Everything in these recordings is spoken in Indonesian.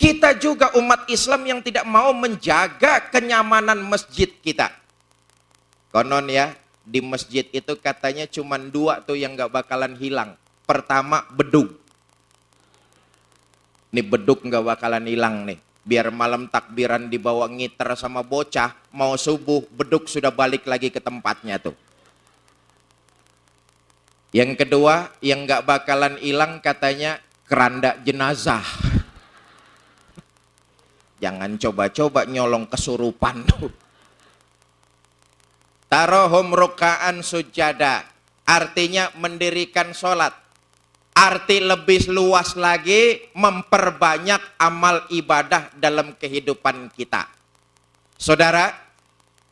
Kita juga umat Islam yang tidak mau menjaga kenyamanan masjid kita. Konon ya, di masjid itu katanya cuma 2 tuh yang gak bakalan hilang. Pertama, bedug. Nih bedug gak bakalan hilang nih. Biar malam takbiran dibawa ngiter sama bocah, mau subuh, bedug sudah balik lagi ke tempatnya tuh. Yang kedua, yang gak bakalan hilang katanya keranda jenazah. Jangan coba-coba nyolong kesurupan tuh. Tarohum ruka'an sujada, artinya mendirikan sholat. Arti lebih luas lagi, memperbanyak amal ibadah dalam kehidupan kita. Saudara,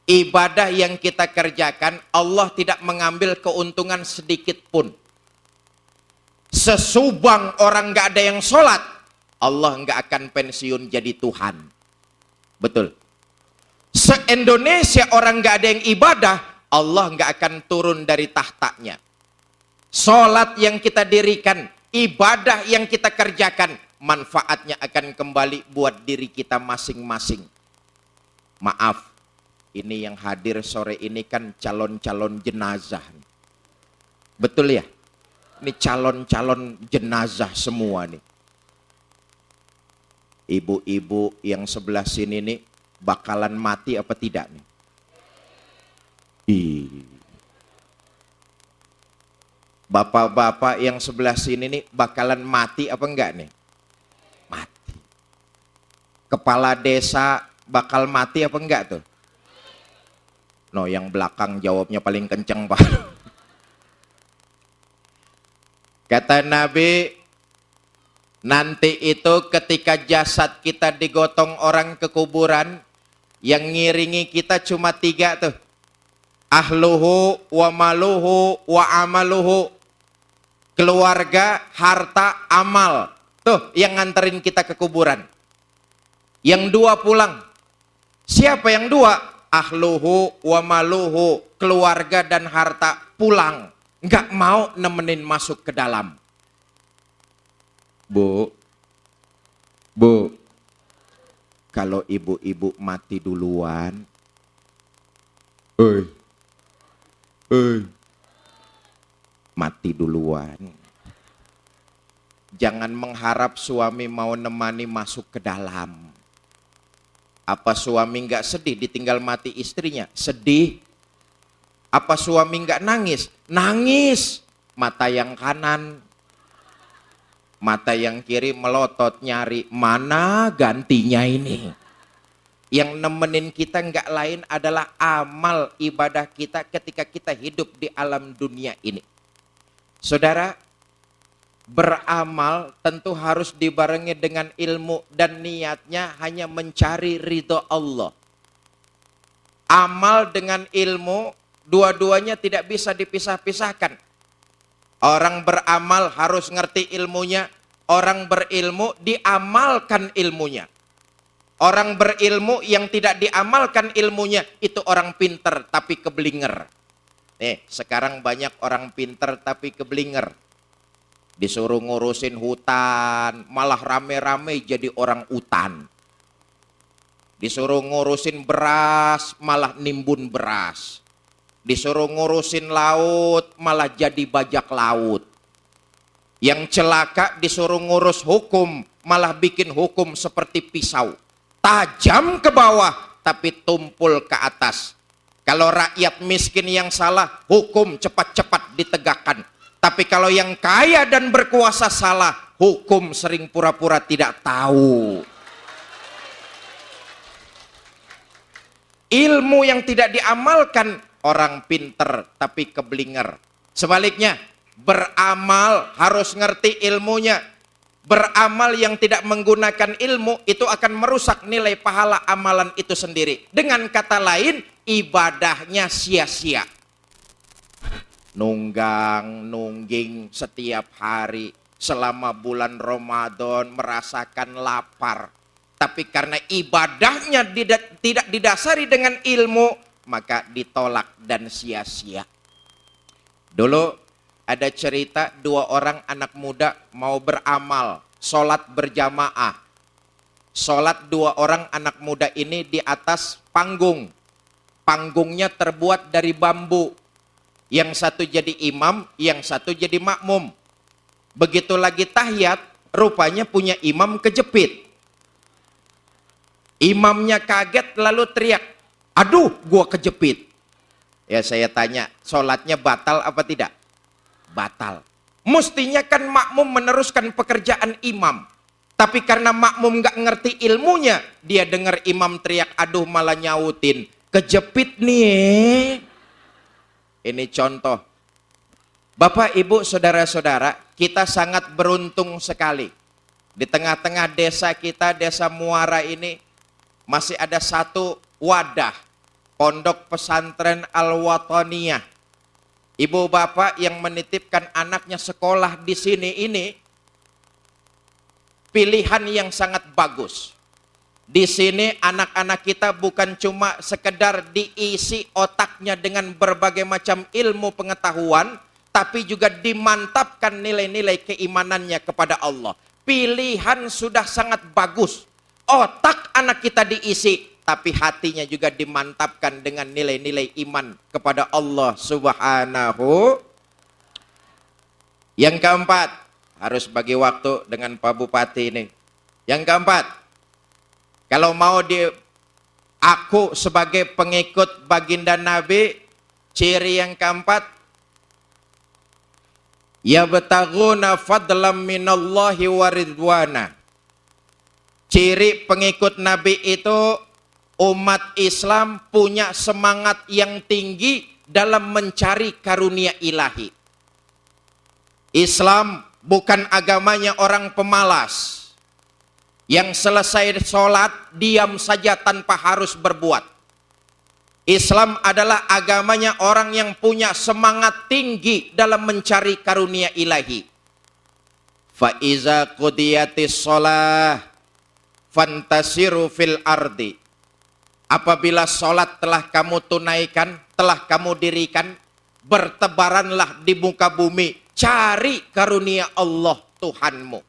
ibadah yang kita kerjakan, Allah tidak mengambil keuntungan sedikit pun. Sesubang orang gak ada yang sholat, Allah gak akan pensiun jadi Tuhan. Betul. Se-Indonesia orang gak ada yang ibadah, Allah gak akan turun dari tahtanya. Sholat yang kita dirikan, ibadah yang kita kerjakan, manfaatnya akan kembali buat diri kita masing-masing. Maaf, ini yang hadir sore ini kan calon-calon jenazah. Betul ya? Ini calon-calon jenazah semua nih. Ibu-ibu yang sebelah sini nih bakalan mati apa tidak nih? Bapak-bapak yang sebelah sini nih bakalan mati apa enggak nih? Mati. Kepala desa bakal mati apa enggak tuh? No, yang belakang jawabnya paling kenceng, Pak. Kata Nabi, nanti itu ketika jasad kita digotong orang ke kuburan, yang ngiringi kita cuma 3 tuh. Ahluhu wa maluhu wa amaluhu. Keluarga, harta, amal. Tuh yang nganterin kita ke kuburan. Yang 2 pulang. Siapa yang 2? Ahluhu wa maluhu. Keluarga dan harta pulang. Nggak mau nemenin masuk ke dalam. Bu, kalau ibu-ibu mati duluan, mati duluan. Jangan mengharap suami mau nemani masuk ke dalam. Apa suami nggak sedih ditinggal mati istrinya? Sedih. Apa suami nggak nangis? Nangis. Mata yang kanan, mata yang kiri melotot nyari mana gantinya ini. Yang nemenin kita nggak lain adalah amal ibadah kita ketika kita hidup di alam dunia ini. Saudara, beramal tentu harus dibarengi dengan ilmu dan niatnya hanya mencari ridho Allah. Amal dengan ilmu, dua-duanya tidak bisa dipisah-pisahkan. Orang beramal harus ngerti ilmunya, orang berilmu diamalkan ilmunya. Orang berilmu yang tidak diamalkan ilmunya, itu orang pinter tapi keblinger. Nih, sekarang banyak orang pinter tapi keblinger. Disuruh ngurusin hutan, malah rame-rame jadi orang utan. Disuruh ngurusin beras, malah nimbun beras. Disuruh ngurusin laut, malah jadi bajak laut. Yang celaka disuruh ngurus hukum, malah bikin hukum seperti pisau. Tajam ke bawah, tapi tumpul ke atas. Kalau rakyat miskin yang salah, hukum cepat-cepat ditegakkan. Tapi kalau yang kaya dan berkuasa salah, hukum sering pura-pura tidak tahu. Ilmu yang tidak diamalkan, orang pinter tapi keblinger. Sebaliknya, beramal harus ngerti ilmunya. Beramal yang tidak menggunakan ilmu itu akan merusak nilai pahala amalan itu sendiri. Dengan kata lain, ibadahnya sia-sia. Nungging setiap hari selama bulan Ramadan merasakan lapar. Tapi karena ibadahnya tidak didasari dengan ilmu, maka ditolak dan sia-sia. Dulu ada cerita 2 orang anak muda mau beramal, sholat berjamaah. sholat dua orang anak muda ini di atas panggung. Panggungnya terbuat dari bambu. Yang satu jadi imam, yang satu jadi makmum. Begitu lagi tahiyat, rupanya punya imam kejepit. Imamnya kaget lalu teriak, "Aduh, gua kejepit." Ya saya tanya, sholatnya batal apa tidak? Batal. Mestinya kan makmum meneruskan pekerjaan imam. Tapi karena makmum nggak ngerti ilmunya, dia dengar imam teriak, "Aduh," malah nyautin, "Kejepit nih." Ini contoh. Bapak, Ibu, saudara-saudara, kita sangat beruntung sekali. Di tengah-tengah desa kita, desa Muara ini, masih ada satu wadah, Pondok Pesantren Al-Wataniyah. Ibu bapak yang menitipkan anaknya sekolah di sini ini, pilihan yang sangat bagus. Di sini anak-anak kita bukan cuma sekedar diisi otaknya dengan berbagai macam ilmu pengetahuan, tapi juga dimantapkan nilai-nilai keimanannya kepada Allah. Pilihan sudah sangat bagus. Otak anak kita diisi, tapi hatinya juga dimantapkan dengan nilai-nilai iman kepada Allah Subhanahu. Yang keempat, harus bagi waktu dengan Pak Bupati ini. Yang keempat, kalau mau aku sebagai pengikut baginda Nabi, ciri yang keempat, yabtaghuna fadlam minallahi wa ridwana. Ciri pengikut Nabi itu umat Islam punya semangat yang tinggi dalam mencari karunia ilahi. Islam bukan agamanya orang pemalas yang selesai sholat diam saja tanpa harus berbuat. Islam adalah agamanya orang yang punya semangat tinggi dalam mencari karunia ilahi. Fa iza qudiyatis shalah fantasiru fil ardi. Apabila sholat telah kamu tunaikan, telah kamu dirikan, bertebaranlah di muka bumi, cari karunia Allah Tuhanmu.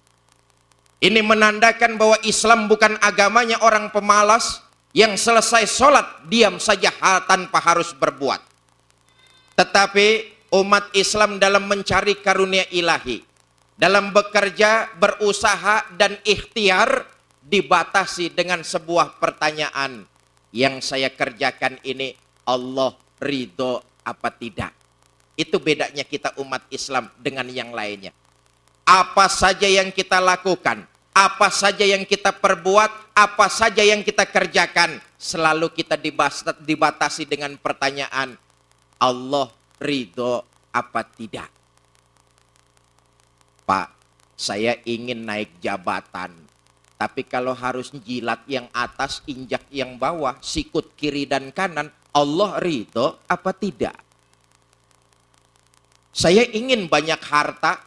Ini menandakan bahwa Islam bukan agamanya orang pemalas yang selesai sholat diam saja tanpa harus berbuat. Tetapi umat Islam dalam mencari karunia ilahi, dalam bekerja, berusaha, dan ikhtiar dibatasi dengan sebuah pertanyaan. Yang saya kerjakan ini Allah ridho apa tidak? Itu bedanya kita umat Islam dengan yang lainnya. Apa saja yang kita lakukan, apa saja yang kita perbuat, apa saja yang kita kerjakan, selalu kita dibatasi dengan pertanyaan, Allah ridho apa tidak? Pak, saya ingin naik jabatan, tapi kalau harus jilat yang atas, injak yang bawah, sikut kiri dan kanan, Allah ridho apa tidak? Saya ingin banyak harta,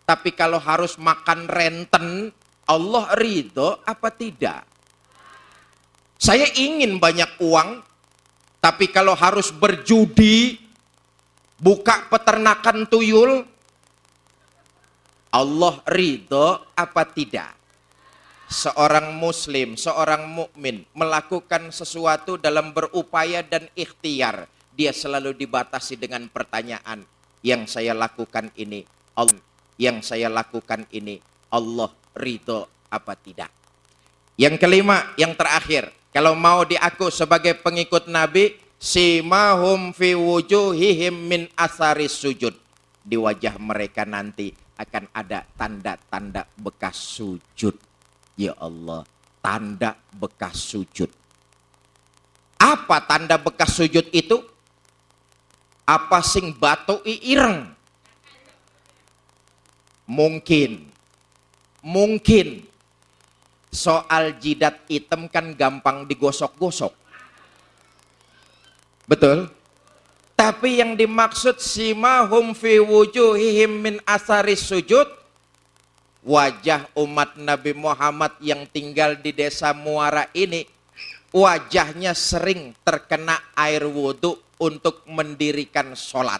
tapi kalau harus makan renten, Allah ridho apa tidak? Saya ingin banyak uang, tapi kalau harus berjudi, buka peternakan tuyul, Allah ridho apa tidak? Seorang muslim, seorang mukmin melakukan sesuatu dalam berupaya dan ikhtiar, dia selalu dibatasi dengan pertanyaan, yang saya lakukan ini Allah, yang saya lakukan ini Allah ridho apa tidak? Yang kelima, yang terakhir, kalau mau diaku sebagai pengikut Nabi, simahum fi wujuhihim min asaris sujud. Di wajah mereka nanti akan ada tanda-tanda bekas sujud. Ya Allah, tanda bekas sujud. Apa tanda bekas sujud itu? Apa sing batu ireng? Mungkin soal jidat hitam kan gampang digosok-gosok. Betul? Tapi yang dimaksud simahum fi wujuhihim min asaris sujud, wajah umat Nabi Muhammad yang tinggal di desa Muara ini, wajahnya sering terkena air wudhu untuk mendirikan sholat.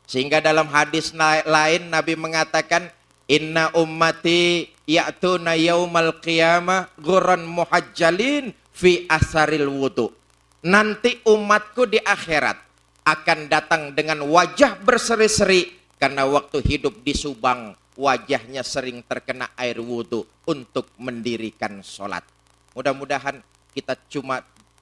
Sehingga dalam hadis lain Nabi mengatakan, inna ummati ya'tuna yaumal qiyamah ghurran muhajjalin fi asaril wudu. Nanti umatku di akhirat akan datang dengan wajah berseri-seri karena waktu hidup di Subang wajahnya sering terkena air wudu untuk mendirikan sholat. Mudah-mudahan kita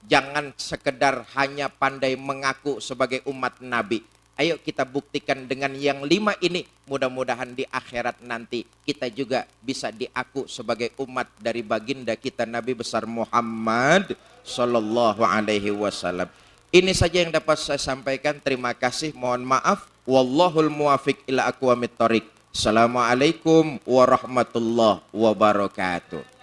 jangan sekedar hanya pandai mengaku sebagai umat Nabi. Ayo kita buktikan dengan yang 5 ini. Mudah-mudahan di akhirat nanti kita juga bisa diaku sebagai umat dari baginda kita Nabi besar Muhammad Sallallahu Alaihi Wasallam. Ini saja yang dapat saya sampaikan. Terima kasih. Mohon maaf. Wallahul muwafiq ila aqwamit thoriq. Assalamualaikum warahmatullahi wabarakatuh.